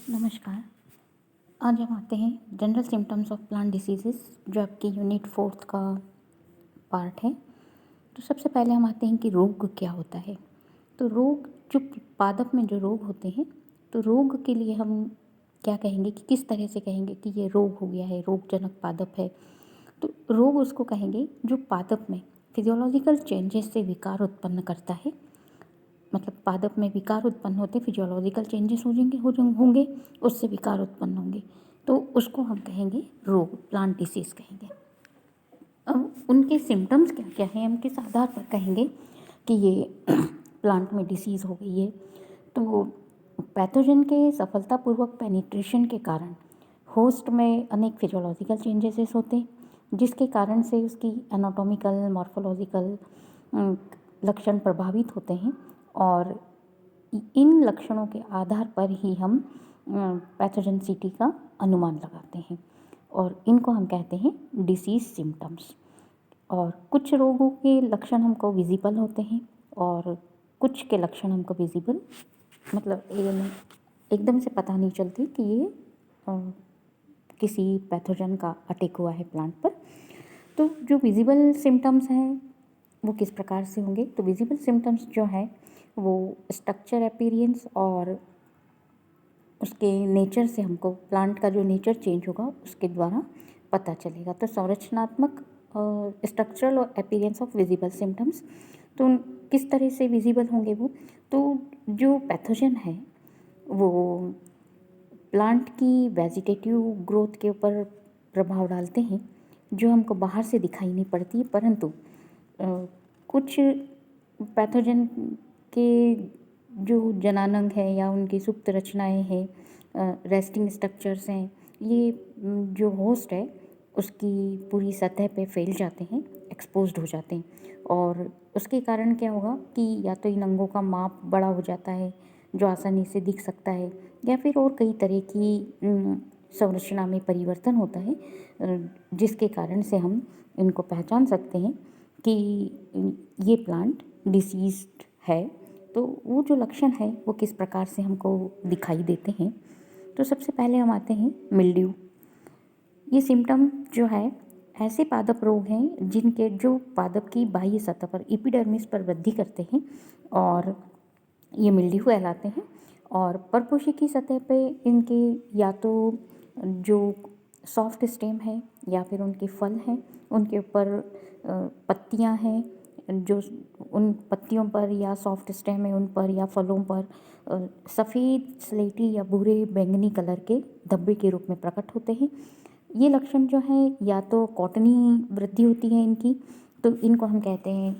नमस्कार। आज हम आते हैं general symptoms of plant diseases, जो आपकी यूनिट 4th का पार्ट है। तो सबसे पहले हम आते हैं कि रोग क्या होता है। तो रोग, जो पादप में जो रोग होते हैं, तो रोग के लिए हम क्या कहेंगे कि किस तरह से कहेंगे कि ये रोग हो गया है, रोगजनक पादप है। तो रोग उसको कहेंगे जो पादप में फिजियोलॉजिकल चेंजेस से विकार उत्पन्न करता है। मतलब पादप में विकार उत्पन्न होते, फिजियोलॉजिकल चेंजेस होंगे, उससे विकार उत्पन्न होंगे, तो उसको हम कहेंगे रोग, प्लांट डिसीज़ कहेंगे। अब उनके सिम्टम्स क्या क्या हैं, हम किस आधार पर कहेंगे कि ये प्लांट में डिसीज़ हो गई है। तो पैथोजन के सफलतापूर्वक पेनिट्रेशन के कारण होस्ट में अनेक फिजियोलॉजिकल चेंजेस होते हैं, जिसके कारण से उसकी एनाटॉमिकल, मॉर्फोलॉजिकल लक्षण प्रभावित होते हैं, और इन लक्षणों के आधार पर ही हम पैथोजेनिसिटी का अनुमान लगाते हैं, और इनको हम कहते हैं डिसीज़ सिम्टम्स। और कुछ रोगों के लक्षण हमको विजिबल होते हैं, और कुछ के लक्षण हमको विजिबल मतलब एकदम से पता नहीं चलती कि ये किसी पैथोजन का अटैक हुआ है प्लांट पर। तो जो विजिबल सिम्टम्स हैं वो किस प्रकार से होंगे, तो विजिबल सिम्टम्स जो है वो स्ट्रक्चर, अपीयरेंस और उसके नेचर से हमको प्लांट का जो नेचर चेंज होगा उसके द्वारा पता चलेगा। तो संरचनात्मक, स्ट्रक्चरल और अपीयरेंस ऑफ विजिबल सिम्टम्स, तो किस तरह से विजिबल होंगे वो, तो जो पैथोजन है वो प्लांट की वेजिटेटिव ग्रोथ के ऊपर प्रभाव डालते हैं, जो हमको बाहर से दिखाई नहीं पड़ती, परंतु कुछ पैथोजन के जो जनानंग है या उनकी सुप्त रचनाएं हैं, रेस्टिंग स्ट्रक्चर्स हैं, ये जो होस्ट है उसकी पूरी सतह पे फैल जाते हैं, एक्सपोज्ड हो जाते हैं, और उसके कारण क्या होगा कि या तो इन अंगों का माप बड़ा हो जाता है जो आसानी से दिख सकता है, या फिर और कई तरह की संरचना में परिवर्तन होता है, जिसके कारण से हम इनको पहचान सकते हैं कि ये प्लांट डिसीज्ड है। तो वो जो लक्षण है वो किस प्रकार से हमको दिखाई देते हैं। तो सबसे पहले हम आते हैं मिल्ड्यू। ये सिम्टम जो है, ऐसे पादप रोग हैं जिनके जो पादप की बाह्य सतह पर, एपिडर्मिस पर वृद्धि करते हैं, और ये मिल्ड्यू कहलाते हैं। और परपोषी की सतह पे इनके या तो जो सॉफ्ट स्टेम है या फिर उनके फल हैं, उनके ऊपर पत्तियां हैं, जो उन पत्तियों पर या सॉफ्ट स्टेम है उन पर या फलों पर सफ़ेद, स्लेटी या भूरे बैंगनी कलर के धब्बे के रूप में प्रकट होते हैं। ये लक्षण जो है, या तो कॉटनी वृद्धि होती है इनकी, तो इनको हम कहते हैं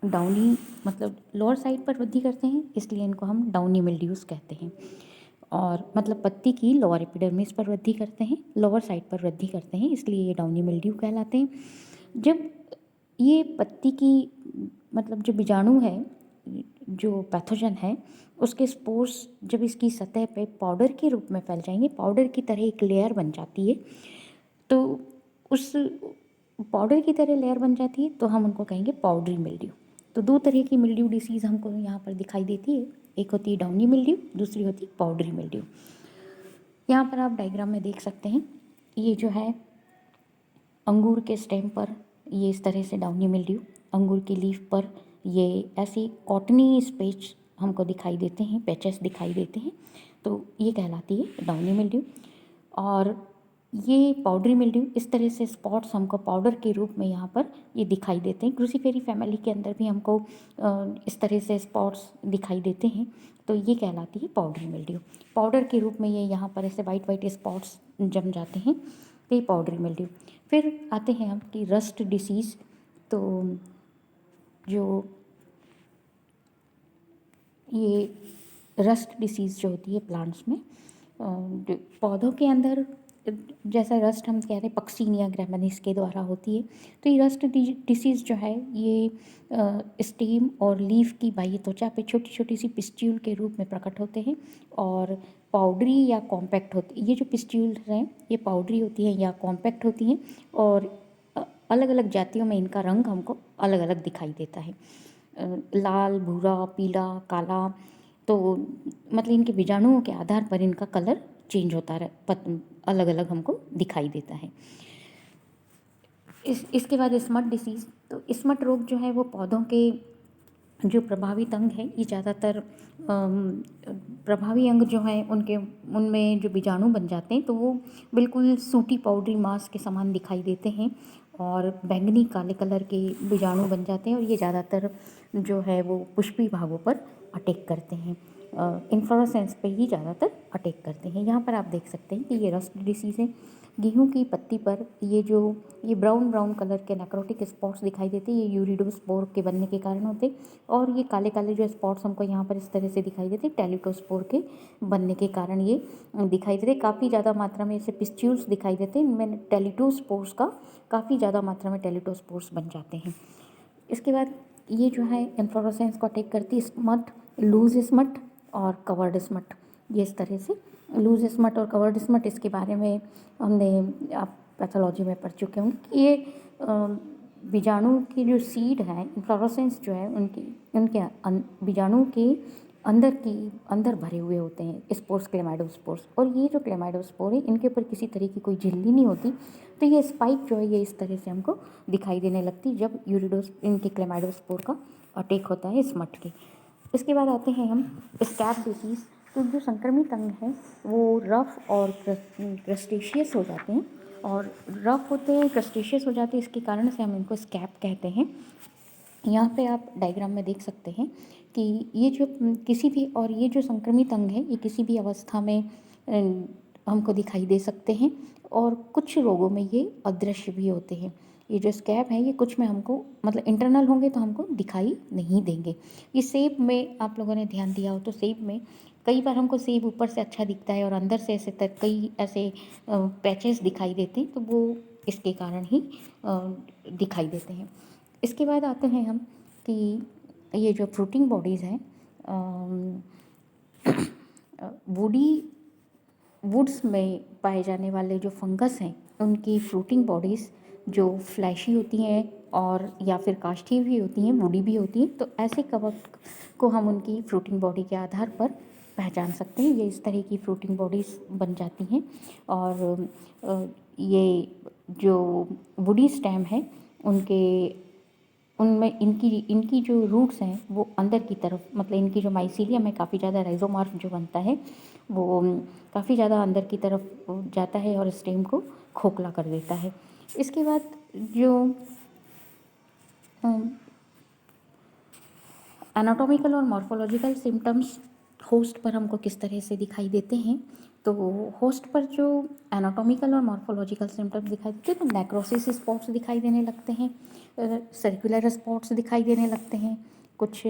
डाउनी, मतलब लोअर साइड पर वृद्धि करते हैं, इसलिए इनको हम डाउनी मिल्ड्यूज कहते हैं। और मतलब पत्ती की लोअर एपिडर्मिस पर वृद्धि करते हैं, लोअर साइड पर वृद्धि करते हैं, इसलिए ये डाउनी मिल्ड्यू कहलाते हैं। जब ये पत्ती की, मतलब जो बीजाणु है, जो पैथोजन है, उसके स्पोर्स जब इसकी सतह पे पाउडर के रूप में फैल जाएंगे, पाउडर की तरह एक लेयर बन जाती है, तो उस पाउडर की तरह लेयर बन जाती है, तो हम उनको कहेंगे पाउडरी मिल्ड्यू। तो दो तरह की मिल्ड्यू डिसीज़ हमको यहाँ पर दिखाई देती है, एक होती है डाउनी मिल्ड्यू, दूसरी होती है पाउडरी मिल्ड्यू। यहाँ पर आप डायग्राम में देख सकते हैं, ये जो है अंगूर के स्टेम पर ये इस तरह से डाउनी मिल्ड्यू, अंगूर की लीफ पर ये ऐसी कॉटनी स्पेच हमको दिखाई देते हैं, पैचेस दिखाई देते हैं, तो ये कहलाती है डाउनी मिल्ड्यू। और ये पाउडरी मिल्ड्यू, इस तरह से स्पॉट्स हमको पाउडर के रूप में यहाँ पर ये दिखाई देते हैं। क्रूसीफेरी फैमिली के अंदर भी हमको इस तरह से स्पॉट्स दिखाई देते हैं, तो ये कहलाती है पाउडरी मिल्ड्यू। पाउडर के रूप में ये यहाँ पर ऐसे वाइट वाइट स्पॉट्स जम जाते हैं, तो ये पाउडरी मिल्ड्यू। फिर आते हैं हम कि रस्ट डिसीज़। तो जो ये रस्ट डिसीज़ जो होती है प्लांट्स में, जो पौधों के अंदर जैसा रस्ट हम कह रहे हैं पक्सीनिया ग्रैमिनीस के द्वारा होती है, तो ये रस्ट डिसीज़ जो है ये स्टेम और लीफ की बाह्य त्वचा पे छोटी छोटी सी पिस्ट्यूल के रूप में प्रकट होते हैं, और पाउडरी या कॉम्पैक्ट होती है। ये जो पिस्ट्यूल हैं ये पाउडरी होती हैं या कॉम्पैक्ट होती हैं, और अलग अलग जातियों में इनका रंग हमको अलग अलग दिखाई देता है, लाल, भूरा, पीला, काला। तो मतलब इनके बीजाणुओं के आधार पर इनका कलर चेंज होता अलग अलग हमको दिखाई देता है। इसके बाद स्मट डिसीज़। तो स्मट रोग जो है वो पौधों के जो प्रभावित अंग हैं, ये ज़्यादातर प्रभावी अंग जो हैं उनके उनमें जो बीजाणु बन जाते हैं तो वो बिल्कुल सूटी पाउडरी मांस के समान दिखाई देते हैं और बैंगनी काले कलर के बीजाणु बन जाते हैं और ये ज़्यादातर जो है वो पुष्पी भागों पर अटैक करते हैं, इन्फ्लोरेसेंस पे ही ज़्यादातर अटैक करते हैं। यहाँ पर आप देख सकते हैं कि ये रस्ट डिसीज़ है। गेहूं की पत्ती पर ये ब्राउन ब्राउन कलर के नेक्रोटिक स्पॉट्स दिखाई देते हैं, ये यूरिडोस्पोर के बनने के कारण होते हैं। और ये काले काले जो स्पॉट्स हमको यहाँ पर इस तरह से दिखाई देते हैं, टेलिटोस्पोर के बनने के कारण ये दिखाई देते हैं। काफ़ी ज़्यादा मात्रा में ऐसे पिस्ट्यूल्स दिखाई देते हैं, इनमें टेलिटोस्पोर्स का काफ़ी ज़्यादा मात्रा में टेलिटोस्पोर्स बन जाते हैं। इसके बाद ये जो है इन्फ्लोरेसेंस को अटैक करती है स्मट, लूज स्मट और कवर्ड स्मट। ये इस तरह से लूज स्मट और कवर्ड स्मट, इसके बारे में हमने आप पैथोलॉजी में पढ़ चुके होंगे कि ये बीजाणु की जो सीड है, इन्फ्लोरेसेंस जो है उनके बीजाणु के अंदर भरे हुए होते हैं स्पोर्स, क्लेमाइडोस्पोर्स। और ये जो क्लेमाइडोस्पोर है इनके ऊपर किसी तरह की कोई झिल्ली नहीं होती, तो ये स्पाइक जो है ये इस तरह से हमको दिखाई देने लगती जब इनके क्लेमाइडोस्पोर का अटैक होता है स्मट के। इसके बाद आते हैं हम स्कैब डिसीज़। तो जो संक्रमित अंग है वो रफ और क्रस्टेशियस हो जाते हैं, और रफ होते हैं, क्रस्टेशियस हो जाते हैं, इसके कारण से हम इनको स्कैब कहते हैं। यहाँ पे आप डायग्राम में देख सकते हैं कि ये जो ये जो संक्रमित अंग है ये किसी भी अवस्था में हमको दिखाई दे सकते हैं, और कुछ रोगों में ये अदृश्य भी होते हैं। ये जो स्कैब है ये कुछ में हमको मतलब इंटरनल होंगे तो हमको दिखाई नहीं देंगे। ये सेब में आप लोगों ने ध्यान दिया हो तो सेब में कई बार हमको सेब ऊपर से अच्छा दिखता है और अंदर से ऐसे कई ऐसे पैचेस दिखाई देते हैं, तो वो इसके कारण ही दिखाई देते हैं। इसके बाद आते हैं हम कि ये जो फ्रूटिंग बॉडीज़ हैं, वुड्स में पाए जाने वाले जो फंगस हैं उनकी फ्रूटिंग बॉडीज़ जो फ्लैशी होती हैं और या फिर काष्ठीय भी होती हैं, वुडी भी होती हैं, तो ऐसे कवक को हम उनकी फ्रूटिंग बॉडी के आधार पर पहचान सकते हैं। ये इस तरह की फ्रूटिंग बॉडीज़ बन जाती हैं, और ये जो वुडी स्टेम है उनमें इनकी जो रूट्स हैं वो अंदर की तरफ, मतलब इनकी जो माइसीलियम है काफ़ी ज़्यादा राइजोमॉर्फ जो बनता है वो काफ़ी ज़्यादा अंदर की तरफ जाता है और स्टेम को खोखला कर देता है। इसके बाद जो एनाटॉमिकल और मॉर्फोलॉजिकल सिम्टम्स होस्ट पर हमको किस तरह से दिखाई देते हैं, तो होस्ट पर जो एनाटॉमिकल और मॉर्फोलॉजिकल सिम्टम्स दिखाई देते हैं तो नेक्रोसिस स्पॉट्स दिखाई देने लगते हैं, सर्कुलर स्पॉट्स दिखाई देने लगते हैं, कुछ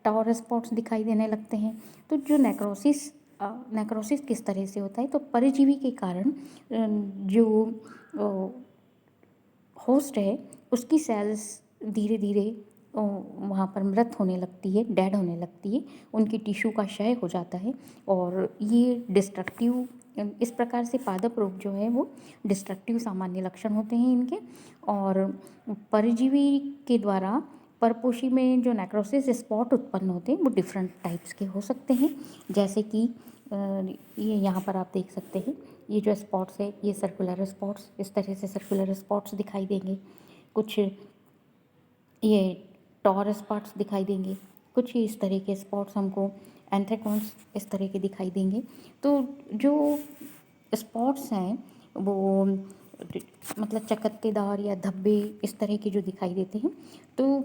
टावर स्पॉट्स दिखाई देने लगते हैं। तो जो नेक्रोसिस किस तरह से होता है, तो परजीवी के कारण जो होस्ट है उसकी सेल्स धीरे धीरे वहाँ पर मृत होने लगती है, डेड होने लगती है, उनकी टिश्यू का क्षय हो जाता है, और ये डिस्ट्रक्टिव, इस प्रकार से पादप रोग जो है वो डिस्ट्रक्टिव सामान्य लक्षण होते हैं इनके। और परजीवी के द्वारा परपोषी में जो नेक्रोसिस स्पॉट उत्पन्न होते हैं वो डिफरेंट टाइप्स के हो सकते हैं, जैसे कि ये यहाँ पर आप देख सकते हैं, ये जो स्पॉट्स है ये सर्कुलर स्पॉट्स, इस तरह से सर्कुलर स्पॉट्स दिखाई देंगे, कुछ ये टॉर स्पॉट्स दिखाई देंगे, कुछ ही इस तरह के स्पॉट्स हमको एंथ्रेकॉन्स इस तरह के दिखाई देंगे। तो जो स्पॉट्स हैं वो मतलब चकत्तेदार या धब्बे इस तरह के जो दिखाई देते हैं, तो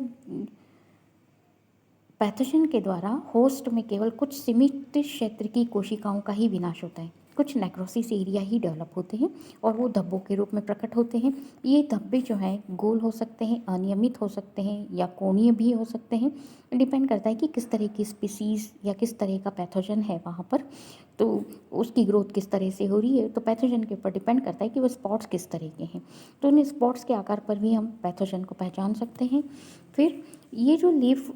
पैथोजन के द्वारा होस्ट में केवल कुछ सीमित क्षेत्र की कोशिकाओं का ही विनाश होता है, कुछ नेक्रोसिस एरिया ही डेवलप होते हैं और वो धब्बों के रूप में प्रकट होते हैं। ये धब्बे जो हैं गोल हो सकते हैं, अनियमित हो सकते हैं या कोणीय भी हो सकते हैं, डिपेंड करता है कि किस तरह की स्पीसीज़ या किस तरह का पैथोजन है वहाँ पर, तो उसकी ग्रोथ किस तरह से हो रही है, तो पैथोजन के ऊपर डिपेंड करता है कि वो स्पॉट्स किस तरह के हैं। तो उन स्पॉट्स के आकार पर भी हम पैथोजन को पहचान सकते हैं। फिर ये जो लीफ,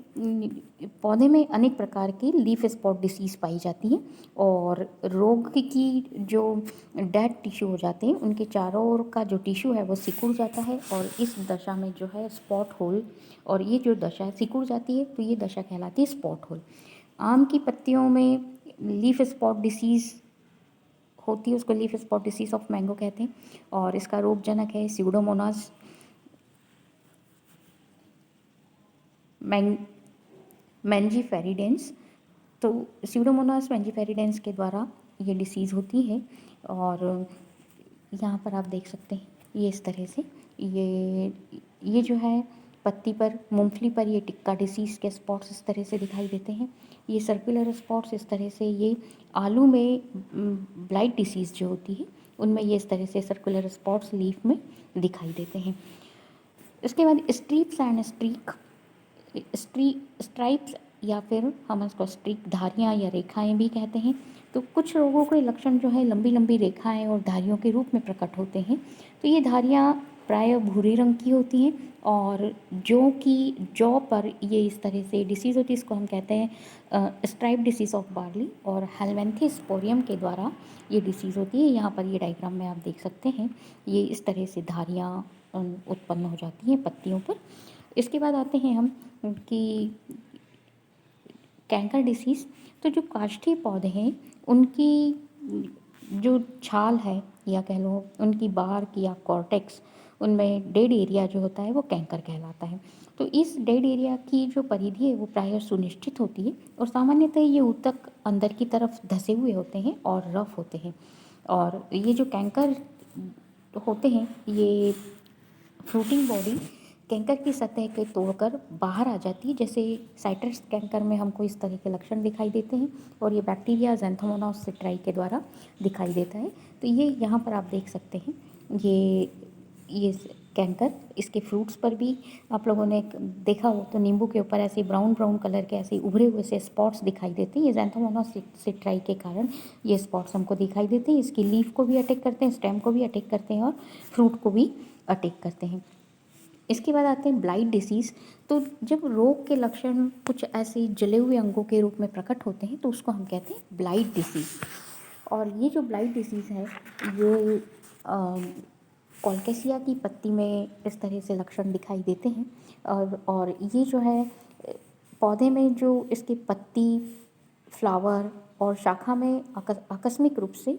पौधे में अनेक प्रकार की लीफ स्पॉट डिसीज़ पाई जाती है, और रोग की जो डेड टिश्यू हो जाते हैं उनके चारों ओर का जो टिश्यू है वो सिकुड़ जाता है, और इस दशा में जो है स्पॉट होल, और ये जो दशा सिकुड़ जाती है तो ये दशा कहलाती है स्पॉट होल। आम की पत्तियों में लीफ स्पॉट डिसीज़ होती है उसको leaf spot disease of mango कहते हैं, और इसका रोगजनक है स्यूडोमोनास मैंजीफेरिडेंस। तो स्यूडोमोनास मैंजीफेरिडेंस के द्वारा ये डिसीज़ होती है। और यहाँ पर आप देख सकते हैं ये इस तरह से ये जो है पत्ती पर, मूंगफली पर ये टिक्का डिसीज़ के स्पॉट्स इस तरह से दिखाई देते हैं। ये सर्कुलर स्पॉट्स इस तरह से, ये आलू में ब्लाइट डिसीज़ जो होती है उनमें ये इस तरह से सर्कुलर स्पॉट्स लीफ में दिखाई देते हैं। इसके बाद स्ट्रीप्स एंड स्ट्राइप्स, या फिर हम इसको स्ट्रीक धारियाँ या रेखाएं भी कहते हैं। तो कुछ रोगों के लक्षण जो है लंबी लंबी रेखाएं और धारियों के रूप में प्रकट होते हैं। तो ये धारियाँ प्रायः भूरे रंग की होती हैं, और जौ पर ये इस तरह से डिसीज़ होती है, इसको हम कहते हैं स्ट्राइप डिसीज़ ऑफ बार्ली, और हेलमिंथेस्पोरियम के द्वारा ये डिसीज़ होती है। यहाँ पर ये डायग्राम में आप देख सकते हैं, ये इस तरह से धारियाँ उत्पन्न हो जाती हैं पत्तियों पर। इसके बाद आते हैं हम कि कैंकर डिसीज़। तो जो काष्ठीय पौधे हैं उनकी जो छाल है, या कह लो उनकी बार्क या कॉर्टेक्स, उनमें डेड एरिया जो होता है वो कैंकर कहलाता है। तो इस डेड एरिया की जो परिधि है वो प्रायः सुनिश्चित होती है, और सामान्यतः ये ऊतक अंदर की तरफ धसे हुए होते हैं और रफ होते हैं। और ये जो कैंकर होते हैं, ये फ्रूटिंग बॉडी कैंकर की सतह के तोड़कर बाहर आ जाती है। जैसे साइट्रस कैंकर में हमको इस तरह के लक्षण दिखाई देते हैं, और ये बैक्टीरिया ज़ैंथोमोनास सिट्राई के द्वारा दिखाई देता है। तो ये यहाँ पर आप देख सकते हैं, ये कैंकर, इसके फ्रूट्स पर भी आप लोगों ने देखा हो तो नींबू के ऊपर ऐसे ब्राउन ब्राउन कलर के ऐसे उभरे हुए से स्पॉट्स दिखाई देते हैं। ये ज़ैंथोमोनास सिट्राई के कारण ये स्पॉट्स हमको दिखाई देते हैं। इसकी लीफ को भी अटैक करते हैं, स्टेम को भी अटैक करते हैं, और फ्रूट को भी अटैक करते हैं। इसके बाद आते हैं ब्लाइट डिसीज़। तो जब रोग के लक्षण कुछ ऐसे जले हुए अंगों के रूप में प्रकट होते हैं तो उसको हम कहते हैं ब्लाइट डिसीज़। और ये जो ब्लाइट डिसीज़ है, ये कोलकेसिया की पत्ती में इस तरह से लक्षण दिखाई देते हैं। और ये जो है पौधे में जो इसकी पत्ती, फ्लावर और शाखा में आकस्मिक रूप से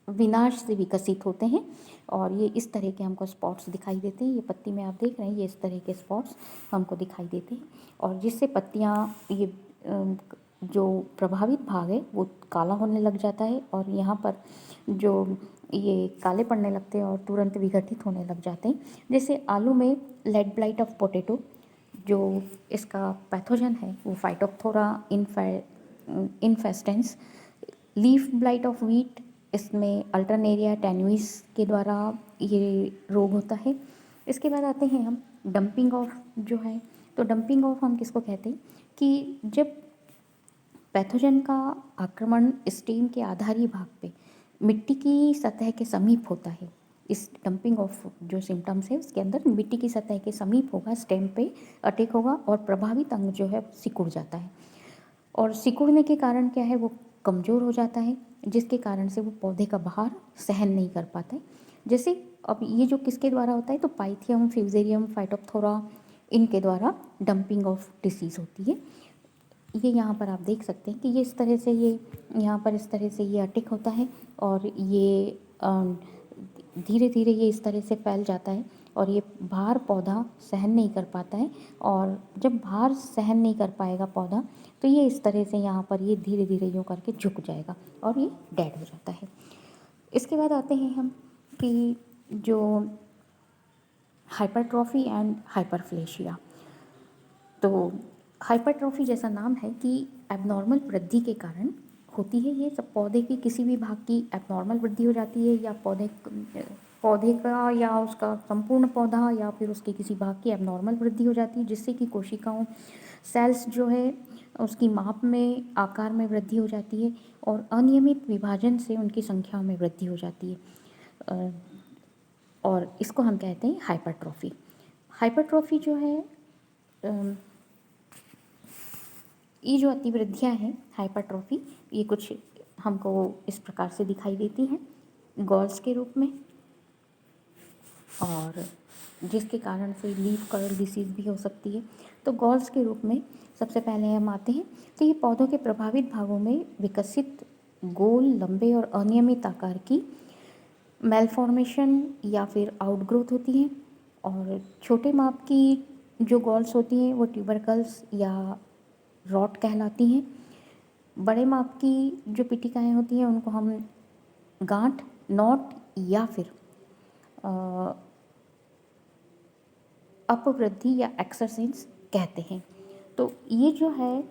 विनाश से विकसित होते हैं, और ये इस तरह के हमको स्पॉट्स दिखाई देते हैं। ये पत्ती में आप देख रहे हैं, ये इस तरह के स्पॉट्स हमको दिखाई देते हैं, और जिससे पत्तियाँ, ये जो प्रभावित भाग है वो काला होने लग जाता है, और यहाँ पर जो ये काले पड़ने लगते हैं और तुरंत विघटित होने लग जाते हैं। जैसे आलू में लेड ब्लाइट ऑफ पोटैटो, जो इसका पैथोजन है वो Phytophthora infestans. Leaf blight of wheat, इसमें अल्टरनेरिया टेन्यूइस के द्वारा ये रोग होता है। इसके बाद आते हैं हम डंपिंग ऑफ जो है। तो डंपिंग ऑफ हम किसको कहते हैं कि जब पैथोजन का आक्रमण स्टेम के आधारी भाग पे मिट्टी की सतह के समीप होता है। इस डंपिंग ऑफ जो सिम्टम्स है उसके अंदर मिट्टी की सतह के समीप होगा, स्टेम पे अटैक होगा, और प्रभावित अंग जो है सिकुड़ जाता है। और सिकुड़ने के कारण क्या है, वो कमज़ोर हो जाता है, जिसके कारण से वो पौधे का बहार सहन नहीं कर पाता है। जैसे अब ये जो किसके द्वारा होता है, तो पाइथियम, फ्यूजेरियम, फाइटोप्थोरा, इनके द्वारा डंपिंग ऑफ डिसीज़ होती है। ये यहाँ पर आप देख सकते हैं कि ये इस तरह से, ये यहाँ पर इस तरह से ये अटैक होता है, और ये धीरे धीरे ये इस तरह से फैल जाता है, और ये भार पौधा सहन नहीं कर पाता है। और जब भार सहन नहीं कर पाएगा पौधा, तो ये इस तरह से यहाँ पर ये धीरे धीरे यूँ करके झुक जाएगा और ये डेड हो जाता है। इसके बाद आते हैं हम कि जो हाइपरट्रॉफी एंड हाइपरप्लेशिया। तो हाइपरट्रॉफी जैसा नाम है कि एबनॉर्मल वृद्धि के कारण होती है। ये सब पौधे की किसी भी भाग की एबनॉर्मल वृद्धि हो जाती है, या पौधे का या उसका संपूर्ण पौधा या फिर उसके किसी भाग की एबनॉर्मल वृद्धि हो जाती है, जिससे कि कोशिकाओं, सेल्स जो है उसकी माप में, आकार में वृद्धि हो जाती है, और अनियमित विभाजन से उनकी संख्या में वृद्धि हो जाती है, और इसको हम कहते हैं हाइपरट्रॉफी। हाइपरट्रॉफी जो है, ये जो अतिवृद्धियाँ हैं हाइपरट्रॉफी, ये कुछ हमको इस प्रकार से दिखाई देती हैं गॉल्स के रूप में, और जिसके कारण से लीफ कर्ल डिसीज़ भी हो सकती है। तो गॉल्स के रूप में सबसे पहले हम आते हैं, तो ये पौधों के प्रभावित भागों में विकसित गोल, लंबे और अनियमित आकार की मेलफॉर्मेशन या फिर आउटग्रोथ होती हैं। और छोटे माप की जो गॉल्स होती हैं वो ट्यूबरकल्स या रॉट कहलाती हैं। बड़े माप की जो पिटिकाएँ होती हैं उनको हम गांठ, नॉट या फिर अपवृद्धि या एक्सरसेंस कहते हैं। तो ये जो है,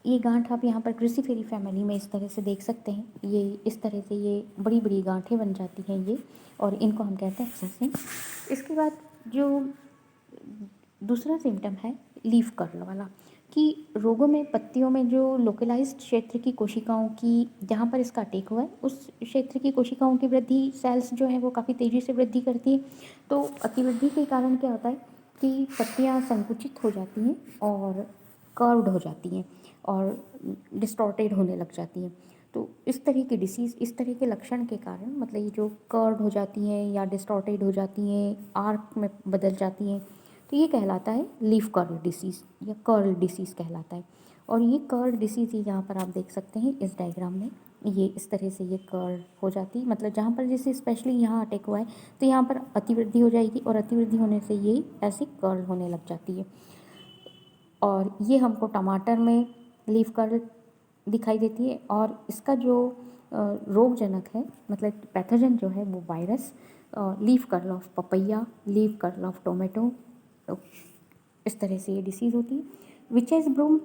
ये गांठ आप यहाँ पर क्रूसीफेरी फैमिली में इस तरह से देख सकते हैं। ये इस तरह से ये बड़ी बड़ी गांठें बन जाती हैं ये, और इनको हम कहते हैं एक्सरसेंस। इसके बाद जो दूसरा सिम्टम है लीफ कर्ल वाला, कि रोगों में पत्तियों में जो लोकलाइज्ड क्षेत्र की कोशिकाओं की, जहाँ पर इसका अटैक हुआ है उस क्षेत्र की कोशिकाओं की वृद्धि, सेल्स जो है वो काफ़ी तेज़ी से वृद्धि करती है। तो अतिवृद्धि के कारण क्या होता है कि पत्तियाँ संकुचित हो जाती हैं और कर्व्ड हो जाती हैं और डिस्टॉर्टेड होने लग जाती हैं। तो इस तरह की डिसीज़, इस तरह के लक्षण के कारण, मतलब ये जो कर्व्ड हो जाती हैं या डिस्टॉर्टेड हो जाती हैं, आर्क में बदल जाती हैं, तो ये कहलाता है लीफ कर्ल डिसीज़ या कर्ल डिसीज़ कहलाता है। और ये कर्ल डिसीज़ ही यहाँ पर आप देख सकते हैं इस डायग्राम में, ये इस तरह से ये कर्ल हो जाती है। मतलब जहाँ पर जैसे स्पेशली यहाँ अटैक हुआ है तो यहाँ पर अतिवृद्धि हो जाएगी और अतिवृद्धि होने से ये ऐसे कर्ल होने लग जाती है। और ये हमको टमाटर में लीफ कर्ल दिखाई देती है। और इसका जो रोगजनक है, मतलब पैथोजन जो है, वो virus, leaf curl of papaya, leaf curl of tomato, इस तरह से ये डिसीज़ होती है। विचेस ब्रूम,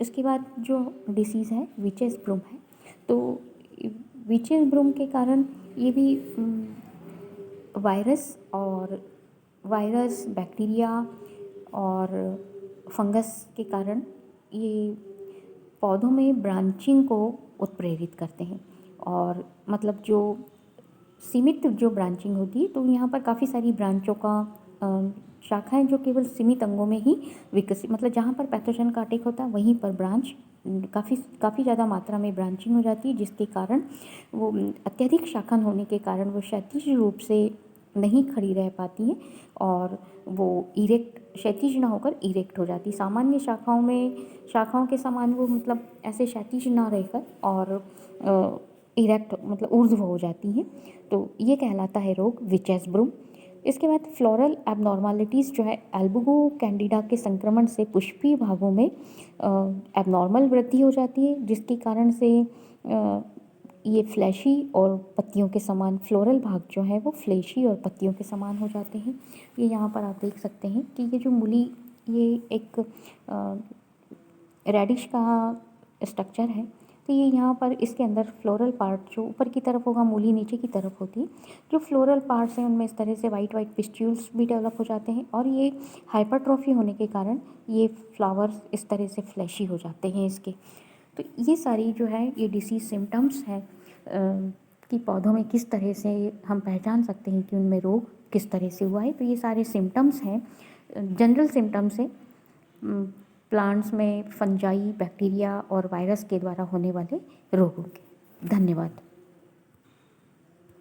इसके बाद जो डिसीज़ है विचेस ब्रूम है। तो विचेस ब्रूम के कारण ये भी वायरस, बैक्टीरिया और फंगस के कारण ये पौधों में ब्रांचिंग को उत्प्रेरित करते हैं। और मतलब जो सीमित जो ब्रांचिंग होती है, तो यहाँ पर काफ़ी सारी ब्रांचों का शाखाएं जो केवल सीमित अंगों में ही विकसित, मतलब जहाँ पर पैथोजन का अटैक होता है वहीं पर ब्रांच काफ़ी ज़्यादा मात्रा में ब्रांचिंग हो जाती है, जिसके कारण वो अत्यधिक शाखन होने के कारण वो क्षैतिज रूप से नहीं खड़ी रह पाती हैं और वो इरेक्ट, क्षैतिज ना होकर इरेक्ट हो जाती। सामान्य शाखाओं के समान वो मतलब ऐसे क्षैतिज ना रहकर और इरेक्ट मतलब ऊर्ध्व हो जाती हैं। तो ये कहलाता है रोग विचेस ब्रूम। इसके बाद फ्लोरल एबनॉर्मलिटीज़ जो है, एल्बुगो कैंडिडा के संक्रमण से पुष्पीय भागों में एबनॉर्मल वृद्धि हो जाती है, जिसके कारण से ये फ्लैशी और पत्तियों के समान, फ्लोरल भाग जो है वो फ्लैशी और पत्तियों के समान हो जाते हैं। ये यहाँ पर आप देख सकते हैं कि ये जो मूली, ये एक रेडिश का स्ट्रक्चर है। तो ये यहाँ पर इसके अंदर फ्लोरल पार्ट जो ऊपर की तरफ होगा, मूली नीचे की तरफ होती है, जो फ्लोरल पार्ट्स हैं उनमें इस तरह से वाइट पिस्ट्यूल्स भी डेवलप हो जाते हैं। और ये हाइपरट्रॉफी होने के कारण ये फ्लावर्स इस तरह से फ्लैशी हो जाते हैं इसके। तो ये सारी जो है ये डिसीज़ सिम्टम्स हैं कि पौधों में किस तरह से हम पहचान सकते हैं कि उनमें रोग किस तरह से हुआ है। तो ये सारे सिम्टम्स हैं, जनरल सिम्टम्स हैं प्लांट्स में फंजाई, बैक्टीरिया और वायरस के द्वारा होने वाले रोगों के। धन्यवाद।